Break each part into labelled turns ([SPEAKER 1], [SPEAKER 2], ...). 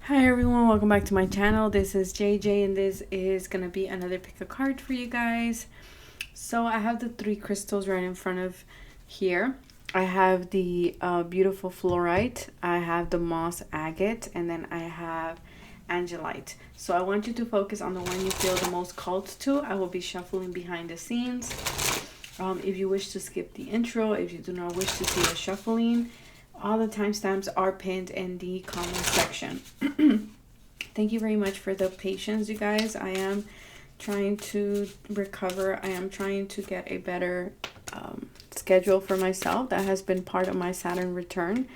[SPEAKER 1] Hi everyone, welcome back to my channel. This is JJ and this is going to be another pick a card for you guys. So I have the three crystals right in front of here. I have the beautiful fluorite, I have the moss agate, and then I have angelite. So I want you to focus on the one you feel the most called to. I will be shuffling behind the scenes. If you wish to skip the intro, if you do not wish to see the shuffling, all the timestamps are pinned in the comment section. Thank you very much for the patience, you guys. I am trying to recover. I am trying to get a better schedule for myself. That has been part of my Saturn return,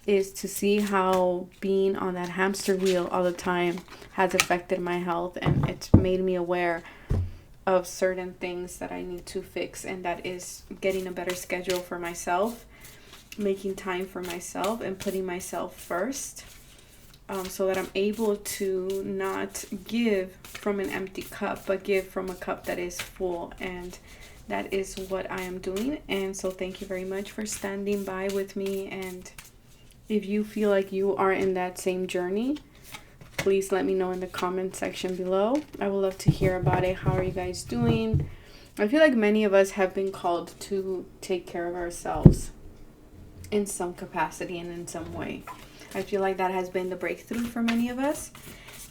[SPEAKER 1] is to see how being on that hamster wheel all the time has affected my health, and it's made me aware of certain things that I need to fix, and that is getting a better schedule for myself, making time for myself and putting myself first, so that I'm able to not give from an empty cup, but give from a cup that is full. And that is what I am doing. And so thank you very much for standing by with me. And if you feel like you are in that same journey, please let me know in the comment section below. I would love to hear about it. How are you guys doing? I feel like many of us have been called to take care of ourselves in some capacity and in some way. I feel like that has been the breakthrough for many of us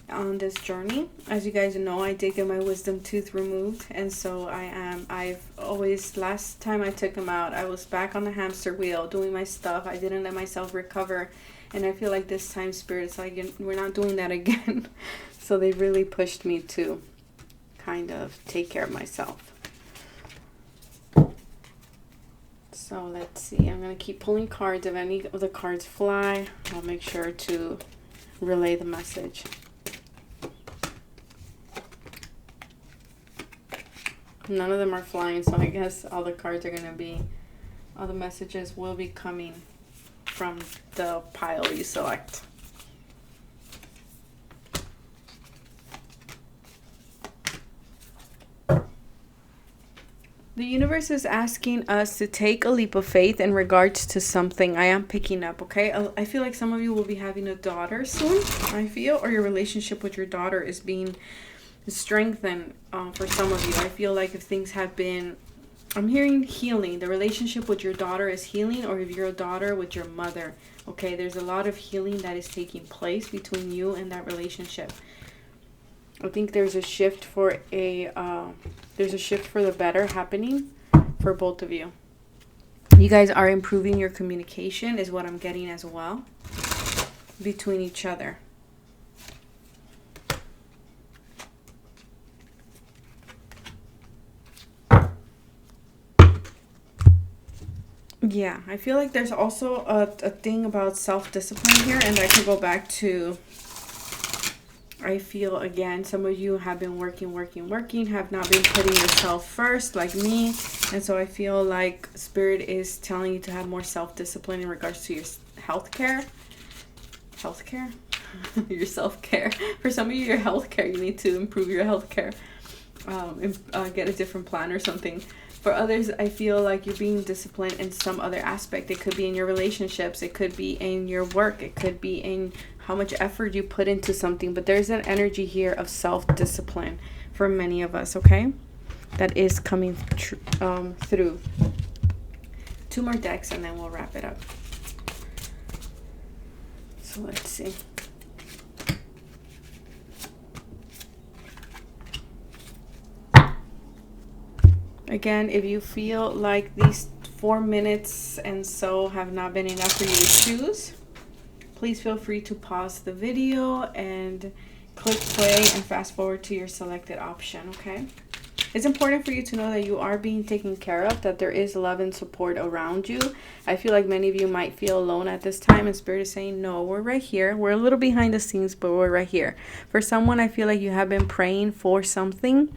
[SPEAKER 1] on this journey. As you guys know, I did get my wisdom tooth removed, and so I've always, last time I took them out, I was back on the hamster wheel doing my stuff. I didn't let myself recover, and I feel like this time Spirit's like, we're not doing that again. So they really pushed me to kind of take care of myself. So let's see, I'm going to keep pulling cards. If any of the cards fly, I'll make sure to relay the message. None of them are flying, so I guess all the cards are going to be, all the messages will be coming from the pile you select. The universe is asking us to take a leap of faith in regards to something I am picking up, okay? I feel like some of you will be having a daughter soon, I feel, or your relationship with your daughter is being strengthened for some of you. I feel like if things have been, I'm hearing healing. The relationship with your daughter is healing, or if you're a daughter with your mother, okay? There's a lot of healing that is taking place between you and that relationship. I think there's a shift for the better happening for both of you. You guys are improving your communication, is what I'm getting as well, between each other. Yeah, I feel like there's also a thing about self-discipline here, and I could go back to, I feel, again, some of you have been working, have not been putting yourself first like me. And so I feel like Spirit is telling you to have more self-discipline in regards to your healthcare. Your self-care. For some of you, your healthcare, you need to improve your healthcare. Get a different plan or something. For others, I feel like you're being disciplined in some other aspect. It could be in your relationships. It could be in your work. It could be in how much effort you put into something. But there's an energy here of self-discipline for many of us, okay? That is coming through. Two more decks and then we'll wrap it up. So let's see. Again, if you feel like these 4 minutes and so have not been enough for you to choose, please feel free to pause the video and click play and fast forward to your selected option, okay? It's important for you to know that you are being taken care of, that there is love and support around you. I feel like many of you might feel alone at this time, and Spirit is saying, no, we're right here. We're a little behind the scenes, but we're right here. For someone, I feel like you have been praying for something,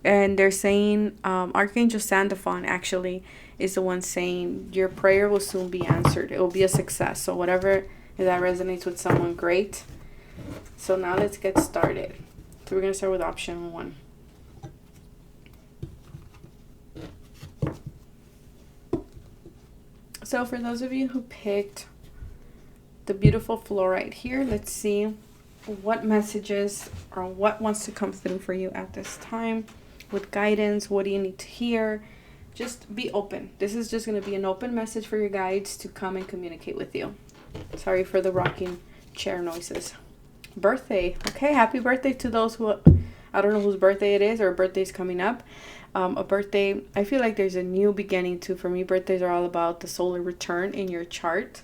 [SPEAKER 1] and they're saying, Archangel Sandalphon actually is the one saying your prayer will soon be answered. It will be a success. So whatever, if that resonates with someone, great. So now let's get started. So we're going to start with option 1. So for those of you who picked the beautiful fluorite here, let's see what messages or what wants to come through for you at this time with guidance. What do you need to hear? Just be open. This is just going to be an open message for your guides to come and communicate with you. Sorry for the rocking chair noises. Birthday. Okay, happy birthday to those who, I don't know whose birthday it is or birthday's coming up. A birthday, I feel like there's a new beginning too. For me, birthdays are all about the solar return in your chart.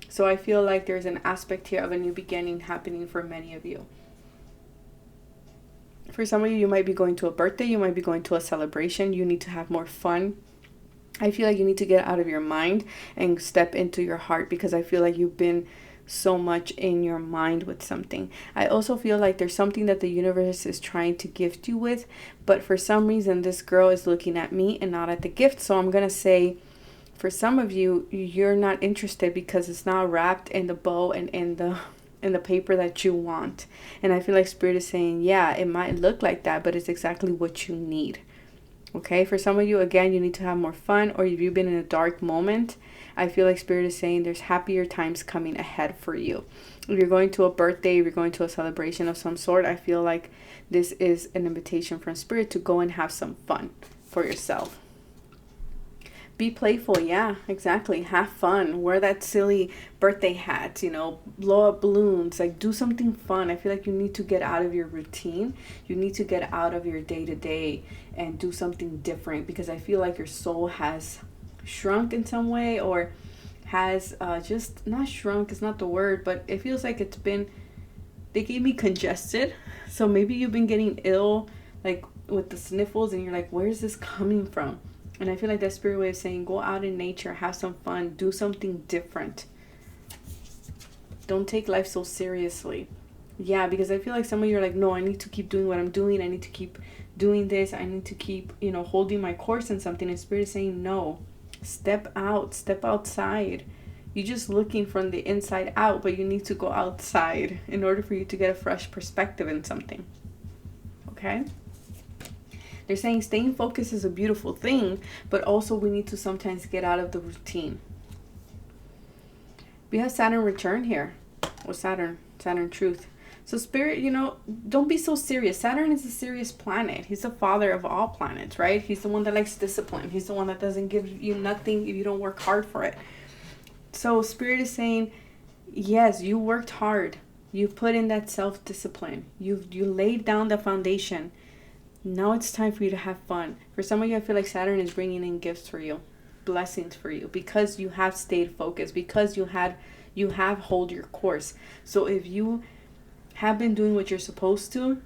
[SPEAKER 1] So I feel like there's an aspect here of a new beginning happening for many of you. For some of you, you might be going to a birthday. You might be going to a celebration. You need to have more fun. I feel like you need to get out of your mind and step into your heart, because I feel like you've been so much in your mind with something. I also feel like there's something that the universe is trying to gift you with, but for some reason this girl is looking at me and not at the gift. So I'm gonna say, for some of you, you're not interested because it's not wrapped in the bow and in the paper that you want. And I feel like Spirit is saying, yeah, it might look like that, but it's exactly what you need. Okay, for some of you, again, you need to have more fun, or if you've been in a dark moment, I feel like Spirit is saying there's happier times coming ahead for you. If you're going to a birthday, if you're going to a celebration of some sort, I feel like this is an invitation from Spirit to go and have some fun for yourself. Be playful. Yeah, exactly. Have fun. Wear that silly birthday hat, you know, blow up balloons, like do something fun. I feel like you need to get out of your routine. You need to get out of your day-to-day and do something different, because I feel like your soul has shrunk in some way, or has just not shrunk, it's not the word, but it feels like it's been, they gave me congested. So maybe you've been getting ill, like with the sniffles, and you're like, where's this coming from? And I feel like that Spirit way of saying, go out in nature, have some fun, do something different. Don't take life so seriously. Yeah, because I feel like some of you are like, no, I need to keep doing what I'm doing. I need to keep doing this. I need to keep, you know, holding my course in something. And Spirit is saying, no, step out, step outside. You're just looking from the inside out, but you need to go outside in order for you to get a fresh perspective in something. Okay? They're saying staying focused is a beautiful thing, but also we need to sometimes get out of the routine. We have Saturn return here. Or Saturn truth. So Spirit, you know, don't be so serious. Saturn is a serious planet. He's the father of all planets, right? He's the one that likes discipline. He's the one that doesn't give you nothing if you don't work hard for it. So Spirit is saying, yes, you worked hard. You put in that self-discipline. You laid down the foundation. Now it's time for you to have fun. For some of you, I feel like Saturn is bringing in gifts for you, blessings for you, because you have stayed focused, because you have hold your course. So if you have been doing what you're supposed to,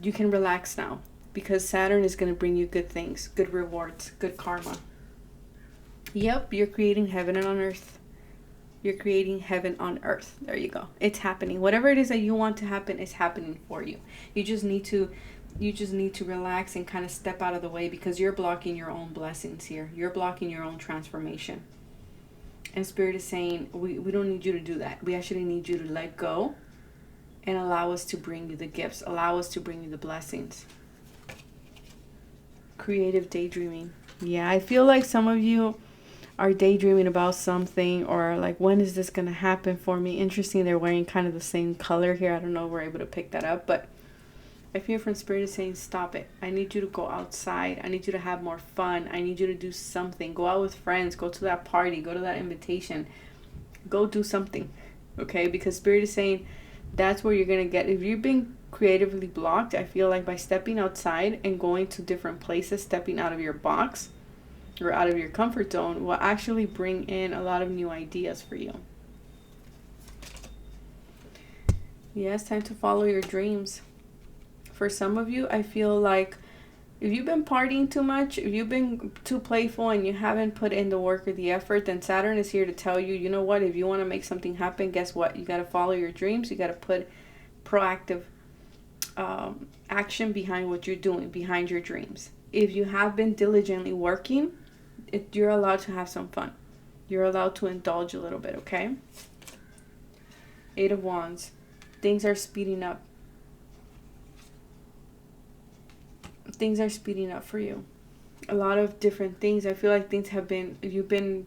[SPEAKER 1] you can relax now, because Saturn is going to bring you good things, good rewards, good karma. Yep, you're creating heaven on earth. You're creating heaven on earth. There you go. It's happening. Whatever it is that you want to happen is happening for you. You just need to relax and kind of step out of the way, because you're blocking your own blessings here. You're blocking your own transformation. And Spirit is saying, we don't need you to do that. We actually need you to let go and allow us to bring you the gifts. Allow us to bring you the blessings. Creative daydreaming. Yeah, I feel like some of you are daydreaming about something, or like, when is this going to happen for me? Interesting, they're wearing kind of the same color here. I don't know if we're able to pick that up, but I feel from Spirit is saying, stop it. I need you to go outside. I need you to have more fun. I need you to do something. Go out with friends. Go to that party. Go to that invitation. Go do something. Okay? Because Spirit is saying that's where you're going to get. If you've been creatively blocked, I feel like by stepping outside and going to different places, stepping out of your box or out of your comfort zone will actually bring in a lot of new ideas for you. Yeah, it's time to follow your dreams. For some of you, I feel like if you've been partying too much, if you've been too playful and you haven't put in the work or the effort, then Saturn is here to tell you, you know what, if you want to make something happen, guess what? You got to follow your dreams. You got to put proactive action behind what you're doing, behind your dreams. If you have been diligently working, you're allowed to have some fun. You're allowed to indulge a little bit, okay? 8 of Wands. Things are speeding up. Things are speeding up for you. A lot of different things. I feel like you've been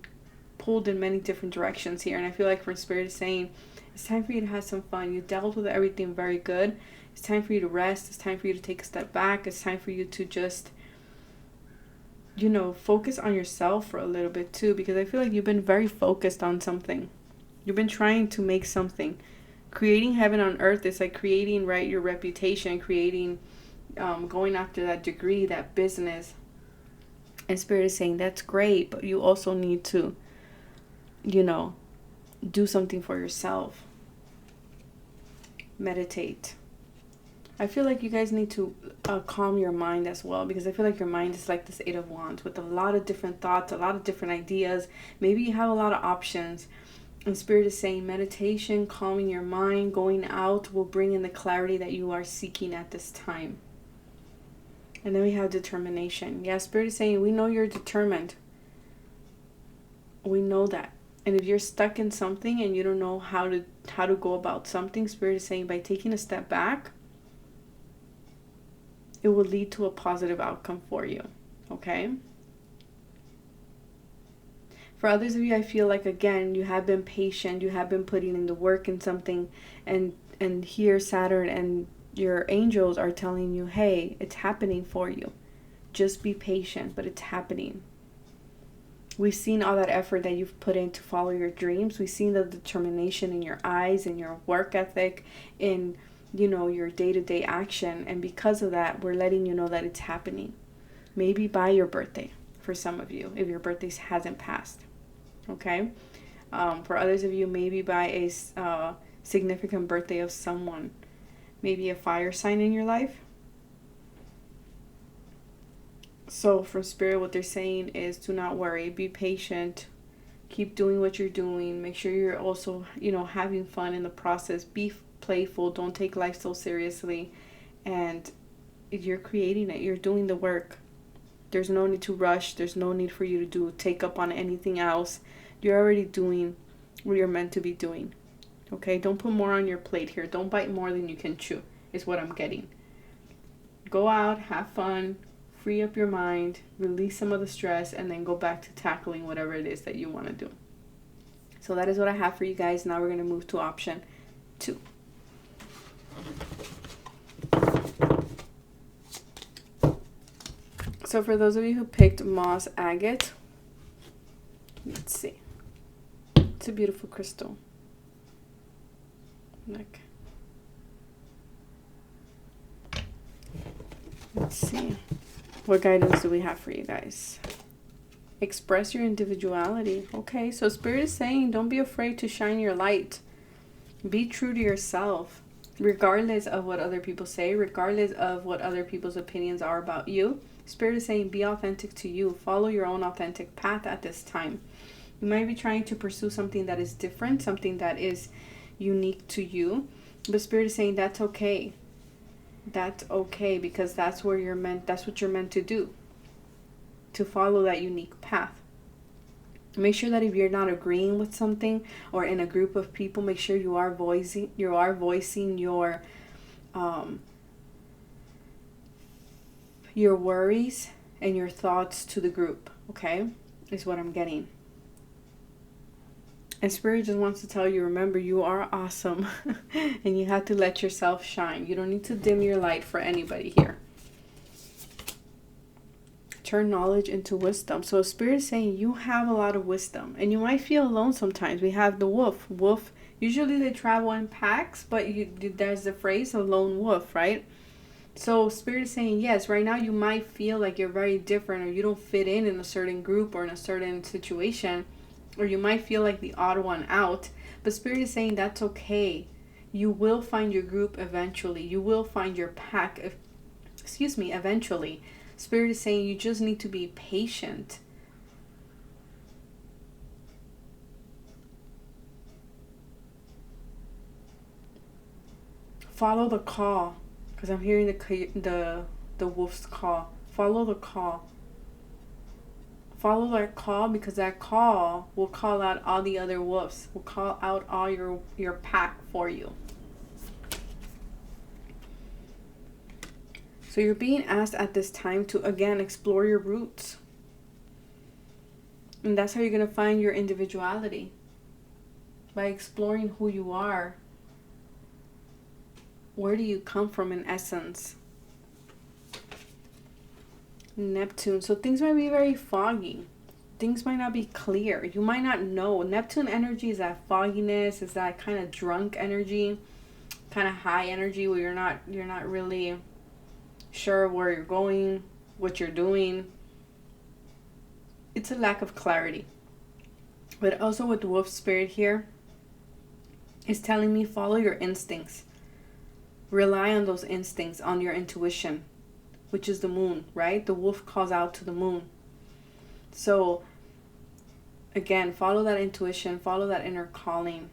[SPEAKER 1] pulled in many different directions here. And I feel like for Spirit is saying, It's time for you to have some fun. You dealt with everything very good. It's time for you to rest. It's time for you to take a step back. It's time for you to just, you know, focus on yourself for a little bit too, because I feel like you've been very focused on something. You've been trying to make something. Creating heaven on earth is like creating, right, your reputation, creating, going after that degree, that business. And Spirit is saying that's great, but you also need to, you know, do something for yourself. Meditate. I feel like you guys need to calm your mind as well, because I feel like your mind is like this Eight of Wands with a lot of different thoughts, a lot of different ideas. Maybe you have a lot of options. And Spirit is saying meditation, calming your mind, going out will bring in the clarity that you are seeking at this time. And then we have determination. Yeah, Spirit is saying we know you're determined. We know that. And if you're stuck in something and you don't know how to go about something, Spirit is saying by taking a step back, it will lead to a positive outcome for you. Okay? For others of you, I feel like, again, you have been patient. You have been putting in the work in something. And here Saturn and your angels are telling you, hey, it's happening for you. Just be patient, but it's happening. We've seen all that effort that you've put in to follow your dreams. We've seen the determination in your eyes, in your work ethic, in, you know, your day-to-day action. And because of that, we're letting you know that it's happening. Maybe by your birthday for some of you, if your birthday hasn't passed. Okay? For others of you, maybe by a significant birthday of someone. Maybe a fire sign in your life. So from Spirit, what they're saying is do not worry. Be patient. Keep doing what you're doing. Make sure you're also, you know, having fun in the process. Be playful. Don't take life so seriously. And you're creating it. You're doing the work. There's no need to rush. There's no need for you to take up on anything else. You're already doing what you're meant to be doing. Okay? Don't put more on your plate here. Don't bite more than you can chew, is what I'm getting. Go out, have fun, free up your mind, release some of the stress, and then go back to tackling whatever it is that you want to do. So that is what I have for you guys. Now we're going to move to option 2. So for those of you who picked Moss Agate, let's see. It's a beautiful crystal. Look. Let's see. What guidance do we have for you guys? Express your individuality. Okay, so Spirit is saying don't be afraid to shine your light. Be true to yourself, regardless of what other people say, regardless of what other people's opinions are about you. Spirit is saying be authentic to you. Follow your own authentic path at this time. You might be trying to pursue something that is different, something that is unique to you. But Spirit is saying that's okay. That's okay, because that's what you're meant to do. To follow that unique path. Make sure that if you're not agreeing with something or in a group of people, make sure you are voicing your worries and your thoughts to the group, okay? Is what I'm getting. And Spirit just wants to tell you, remember, you are awesome. And you have to let yourself shine. You don't need to dim your light for anybody here. Turn knowledge into wisdom. So Spirit is saying you have a lot of wisdom. And you might feel alone sometimes. We have the wolf. Wolf, usually they travel in packs. But there's the phrase, a lone wolf, right? So Spirit is saying, yes, right now you might feel like you're very different. Or you don't fit in a certain group or in a certain situation. Or you might feel like the odd one out. But Spirit is saying that's okay. You will find your group eventually. You will find your pack, eventually. Spirit is saying you just need to be patient. Follow the call. Because I'm hearing the wolf's call. Follow the call. Follow that call, because that call will call out all the other wolves. Will call out all your pack for you. So you're being asked at this time to, again, explore your roots. And that's how you're going to find your individuality. by exploring who you are. Where do you come from in essence? Neptune. So things might be very foggy. Things might not be clear. You might not know. Neptune energy is that fogginess, is that kind of drunk energy, kind of high energy where you're not really sure where you're going, what you're doing. It's a lack of clarity. But also with the wolf spirit here, it's telling me follow your instincts. Rely on those instincts, on your intuition, which is the moon, right? The wolf calls out to the moon. So again, follow that intuition, follow that inner calling.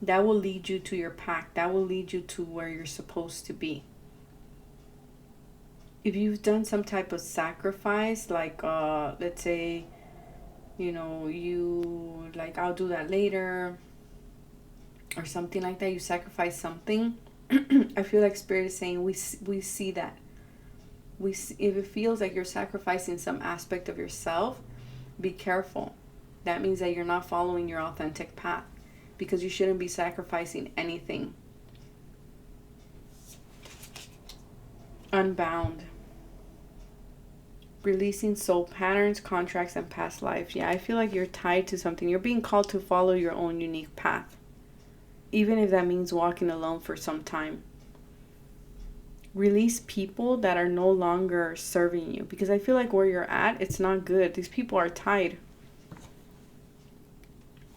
[SPEAKER 1] That will lead you to your path. That will lead you to where you're supposed to be. If you've done some type of sacrifice, like let's say, you like, I'll do that later, or something like that, you sacrifice something, I feel like Spirit is saying we see that. If it feels like you're sacrificing some aspect of yourself, be careful. That means that you're not following your authentic path, because you shouldn't be sacrificing anything. Unbound. Releasing soul patterns, contracts, and past lives. Yeah, I feel like you're tied to something. You're being called to follow your own unique path, even if that means walking alone for some time. Release people that are no longer serving you, because I feel like where you're at, it's not good. These people are tied.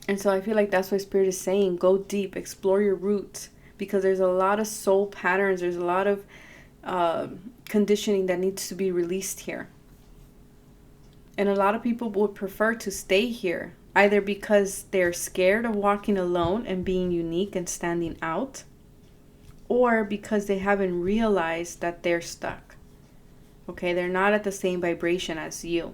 [SPEAKER 1] And so I feel like that's what Spirit is saying. Go deep, explore your roots, because there's a lot of soul patterns. There's a lot of conditioning that needs to be released here. And a lot of people would prefer to stay here, either because they're scared of walking alone and being unique and standing out, or because they haven't realized that they're stuck. Okay, they're not at the same vibration as you.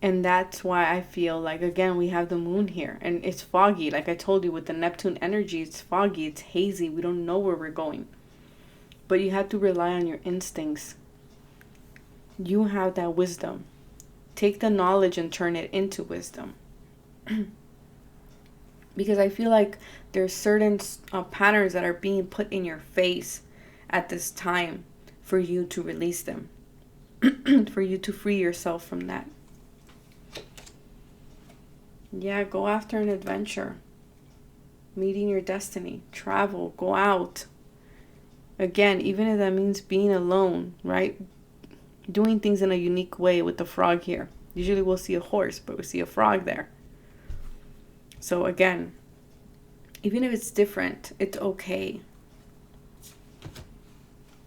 [SPEAKER 1] And that's why I feel like, again, we have the moon here. And it's foggy. Like I told you, with the Neptune energy, it's foggy, it's hazy. We don't know where we're going. But you have to rely on your instincts. You have that wisdom. Take the knowledge and turn it into wisdom. Because I feel like there's certain patterns that are being put in your face at this time for you to release them. For you to free yourself from that. Yeah, go after an adventure. Meeting your destiny. Travel. Go out. Again, even if that means being alone, right? Doing things in a unique way with the frog here. Usually we'll see a horse, but we see a frog there. So again, even if it's different, it's okay.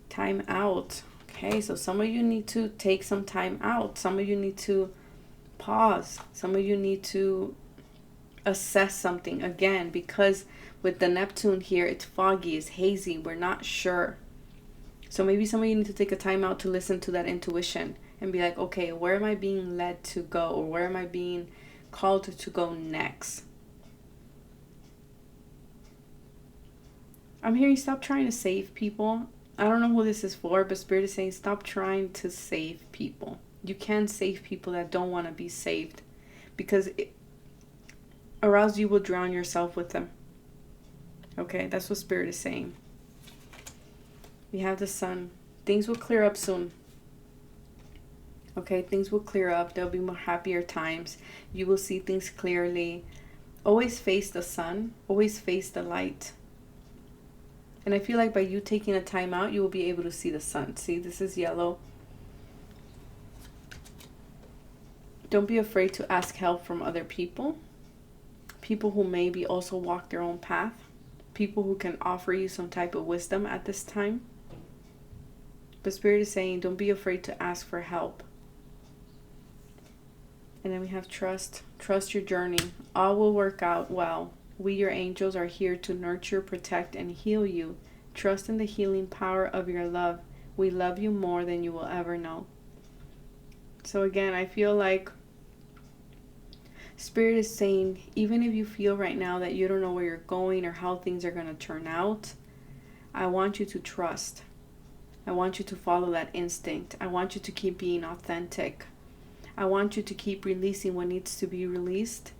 [SPEAKER 1] Time out. Okay, so some of you need to take some time out. Some of you need to pause. Some of you need to assess something again, because with the Neptune here, it's foggy, it's hazy, we're not sure. So maybe some of you need to take a time out to listen to that intuition and be like, okay, where am I being led to go? Or where am I being called to go next? I'm hearing stop trying to save people. I don't know who this is for, but Spirit is saying stop trying to save people. You can't save people that don't want to be saved, because or else you will drown yourself with them. Okay, that's what Spirit is saying. We have the sun. Things will clear up soon. Okay, things will clear up. There'll be more happier times. You will see things clearly. Always face the sun. Always face the light. And I feel like by you taking a time out, you will be able to see the sun. See, this is yellow. Don't be afraid to ask help from other people. People who maybe also walk their own path. People who can offer you some type of wisdom at this time. But Spirit is saying, don't be afraid to ask for help. And then we have trust. Trust your journey. All will work out well. We, your angels, are here to nurture, protect, and heal you. Trust in the healing power of your love. We love you more than you will ever know. So again, I feel like Spirit is saying, even if you feel right now that you don't know where you're going or how things are going to turn out, I want you to trust. I want you to follow that instinct. I want you to keep being authentic. I want you to keep releasing what needs to be released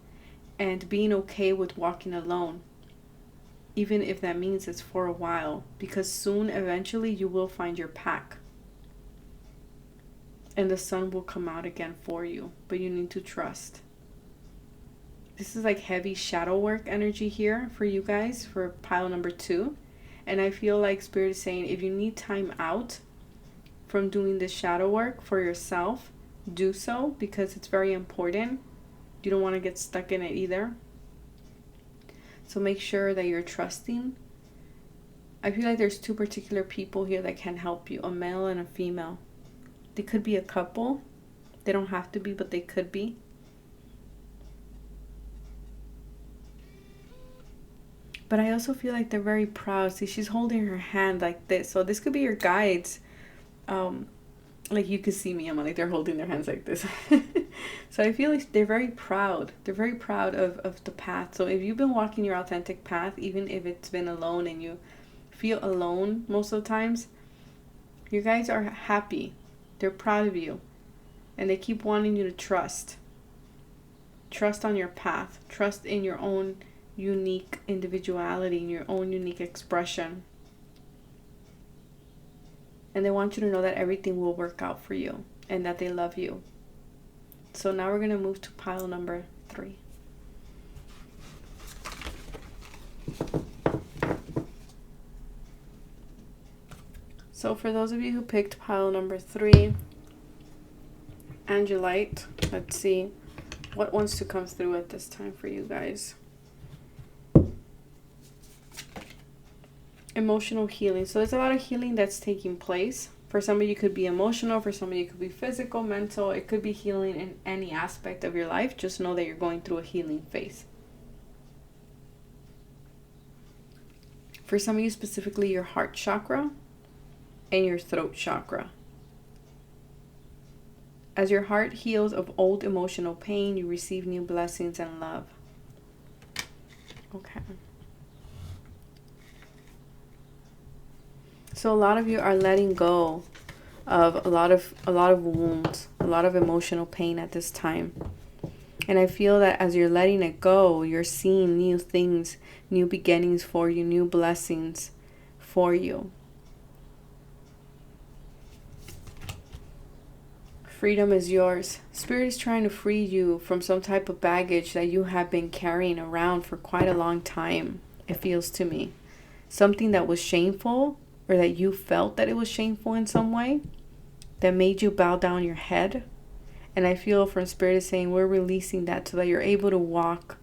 [SPEAKER 1] and being okay with walking alone, even if that means it's for a while, because soon, eventually, you will find your pack and the sun will come out again for you, but you need to trust. This is like heavy shadow work energy here for you guys for pile number 2. And I feel like Spirit is saying if you need time out from doing this shadow work for yourself, do so, because it's very important. You don't want to get stuck in it either. So make sure that you're trusting. I feel like there's 2 particular people here that can help you, a male and a female. They could be a couple. They don't have to be, but they could be. But I also feel like they're very proud. See, she's holding her hand like this. So this could be your guides. Like you could see me, I'm like, they're holding their hands like this. So I feel like they're very proud. They're very proud of the path. So if you've been walking your authentic path, even if it's been alone and you feel alone most of the times, you guys are happy. They're proud of you. And they keep wanting you to trust. Trust on your path. Trust in your own unique individuality, in your own unique expression. And they want you to know that everything will work out for you and that they love you. So now we're going to move to pile number 3. So for those of you who picked pile number 3, Angelic, let's see what wants to come through at this time for you guys. Emotional healing. So there's a lot of healing that's taking place. For some of you, it could be emotional. For some of you, it could be physical, mental. It could be healing in any aspect of your life. Just know that you're going through a healing phase. For some of you, specifically your heart chakra and your throat chakra. As your heart heals of old emotional pain, you receive new blessings and love. Okay. So a lot of you are letting go of a lot of wounds, a lot of emotional pain at this time. And I feel that as you're letting it go, you're seeing new things, new beginnings for you, new blessings for you. Freedom is yours. Spirit is trying to free you from some type of baggage that you have been carrying around for quite a long time, it feels to me. Something that was shameful, or that you felt that it was shameful in some way, that made you bow down your head. And I feel from Spirit is saying we're releasing that so that you're able to walk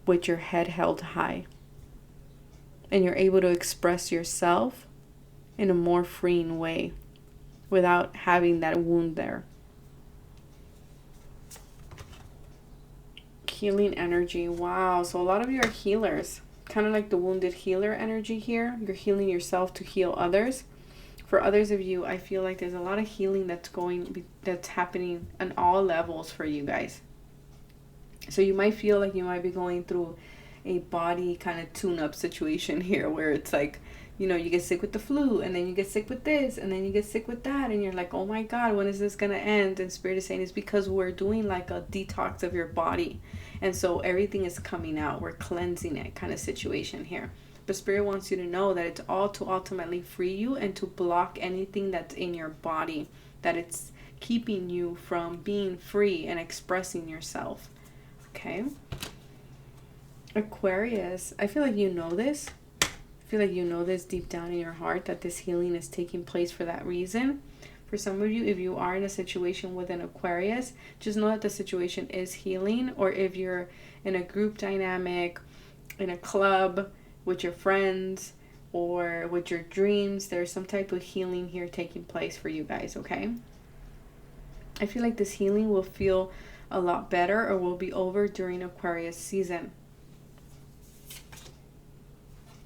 [SPEAKER 1] with your head held high. And you're able to express yourself in a more freeing way without having that wound there. Healing energy. Wow. So a lot of you are healers. Kind of like the wounded healer energy here. You're healing yourself to heal others. For others of you, I feel like there's a lot of healing that's happening on all levels for you guys. So you might feel like you might be going through a body kind of tune-up situation here where it's like, you know, you get sick with the flu and then you get sick with this and then you get sick with that and you're like, oh my God, when is this gonna end? And Spirit is saying it's because we're doing like a detox of your body. And so everything is coming out. We're cleansing it kind of situation here. But Spirit wants you to know that it's all to ultimately free you and to block anything that's in your body, that it's keeping you from being free and expressing yourself. Okay? Aquarius, I feel like you know this. I feel like you know this deep down in your heart that this healing is taking place for that reason. For some of you, if you are in a situation with an Aquarius, just know that the situation is healing. Or if you're in a group dynamic, in a club, with your friends, or with your dreams, there's some type of healing here taking place for you guys, okay? I feel like this healing will feel a lot better or will be over during Aquarius season.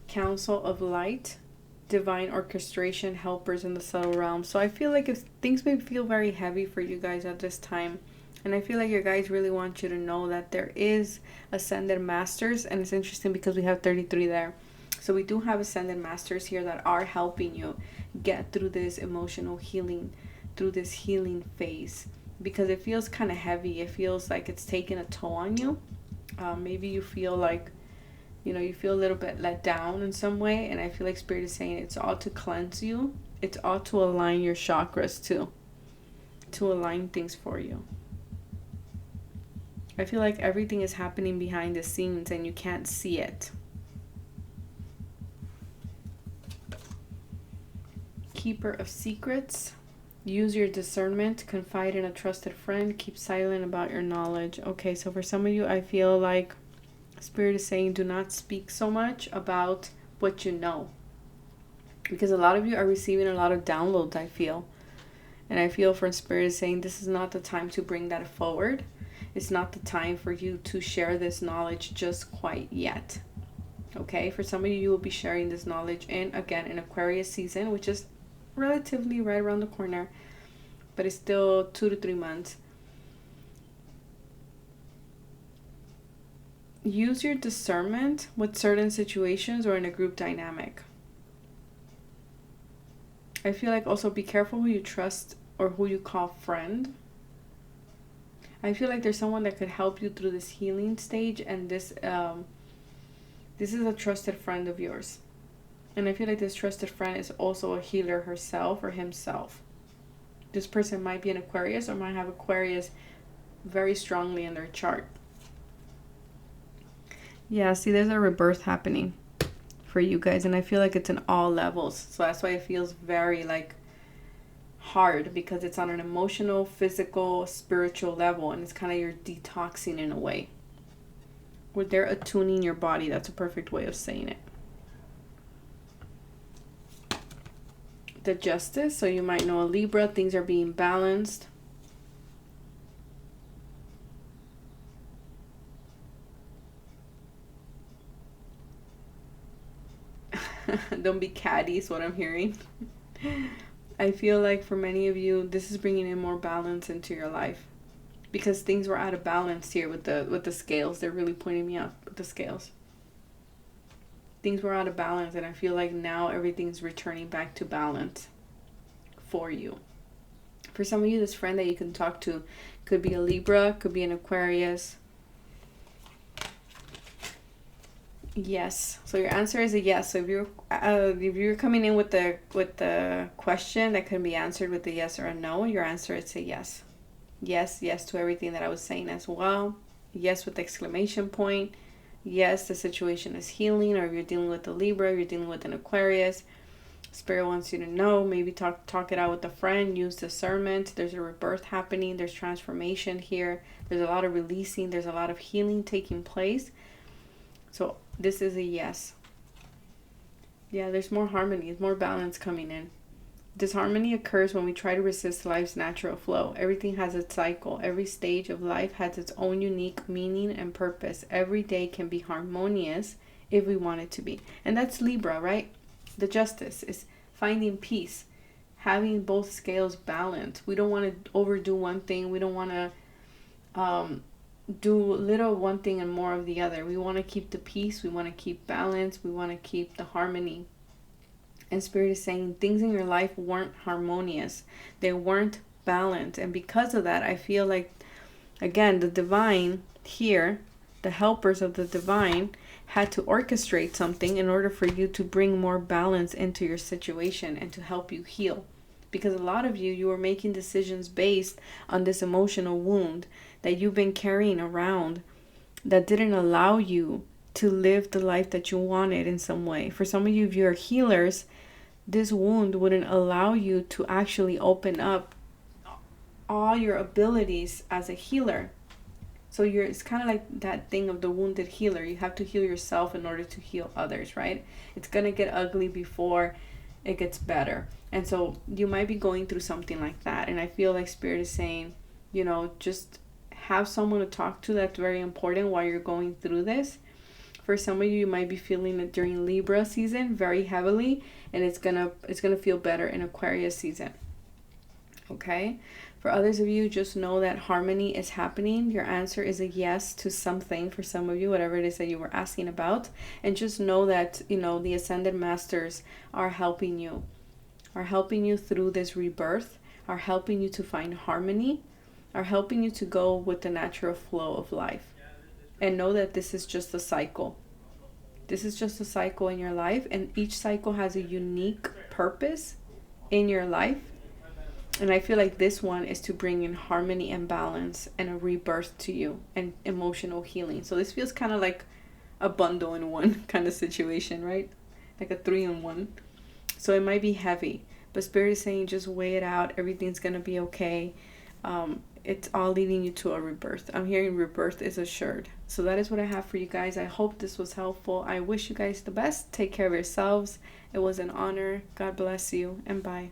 [SPEAKER 1] Council of Light. Divine orchestration, helpers in the subtle realm. So I feel like if things may feel very heavy for you guys at this time, and I feel like your guys really want you to know that there is ascended masters, and it's interesting because we have 33 there. So we do have ascended masters here that are helping you get through this emotional healing, through this healing phase. because it feels kind of heavy. It feels like it's taking a toll on you. Maybe you feel like, you feel a little bit let down in some way. And I feel like Spirit is saying it's all to cleanse you. It's all to align your chakras too. To align things for you. I feel like everything is happening behind the scenes and you can't see it. Keeper of secrets. Use your discernment. Confide in a trusted friend. Keep silent about your knowledge. Okay, so for some of you, I feel like Spirit is saying do not speak so much about what you know. Because a lot of you are receiving a lot of downloads, I feel. And I feel for Spirit is saying this is not the time to bring that forward. It's not the time for you to share this knowledge just quite yet. Okay, for some of you, you will be sharing this knowledge in Aquarius season, which is relatively right around the corner, but it's still 2 to 3 months. Use your discernment with certain situations or in a group dynamic. I feel like also be careful who you trust or who you call friend. I feel like there's someone that could help you through this healing stage, and this is a trusted friend of yours. And I feel like this trusted friend is also a healer herself or himself. This person might be an Aquarius or might have Aquarius very strongly in their chart. Yeah, see, there's a rebirth happening for you guys. And I feel like it's in all levels. So that's why it feels very like hard, because it's on an emotional, physical, spiritual level. And it's kind of you're detoxing in a way. Where they're attuning your body. That's a perfect way of saying it. The Justice. So you might know a Libra. Things are being balanced. Don't be catty is what I'm hearing. I feel like for many of you, this is bringing in more balance into your life. Because things were out of balance here with the scales. They're really pointing me out with the scales. Things were out of balance, and I feel like now everything's returning back to balance for you. For some of you, this friend that you can talk to could be a Libra, could be an Aquarius. Yes. So your answer is a yes. So if you're coming in with the question that can be answered with a yes or a no, your answer is a yes. Yes to everything that I was saying as well. Yes with the exclamation point. Yes, the situation is healing. Or if you're dealing with a Libra, you're dealing with an Aquarius, Spirit wants you to know, maybe talk it out with a friend, use discernment. There's a rebirth happening. There's transformation here. There's a lot of releasing. There's a lot of healing taking place. So this is a yes. Yeah, there's more harmony, more balance coming in. Disharmony occurs when we try to resist life's natural flow. Everything has its cycle. Every stage of life has its own unique meaning and purpose. Every day can be harmonious if we want it to be. And that's Libra, right? The Justice is finding peace, having both scales balanced. We don't want to overdo one thing. We don't want to do little one thing and more of the other. We want to keep the peace. We want to keep balance. We want to keep the harmony. And Spirit is saying things in your life weren't harmonious. They weren't balanced. And because of that, I feel like, again, the divine here, the helpers of the divine, had to orchestrate something in order for you to bring more balance into your situation and to help you heal. Because a lot of you were making decisions based on this emotional wound that you've been carrying around that didn't allow you to live the life that you wanted in some way. For some of you, if you're healers, this wound wouldn't allow you to actually open up all your abilities as a healer. So it's kind of like that thing of the wounded healer. You have to heal yourself in order to heal others, right? It's going to get ugly before it gets better. And so you might be going through something like that. And I feel like Spirit is saying, just have someone to talk to. That's very important while you're going through this. For some of you, you might be feeling it during Libra season very heavily, and it's gonna feel better in Aquarius season. Okay? For others of you, just know that harmony is happening. Your answer is a yes to something for some of you, whatever it is that you were asking about. And just know that, the Ascended Masters are helping you through this rebirth, are helping you to find harmony. are helping you to go with the natural flow of life. And know that this is just a cycle. This is just a cycle in your life, and each cycle has a unique purpose in your life. And I feel like this one is to bring in harmony and balance and a rebirth to you and emotional healing. So this feels kind of like a bundle in one kind of situation, right? Like a 3-in-1. So it might be heavy, but Spirit is saying just weigh it out. Everything's going to be okay. It's all leading you to a rebirth. I'm hearing rebirth is assured. So that is what I have for you guys. I hope this was helpful. I wish you guys the best. Take care of yourselves. It was an honor. God bless you, and bye.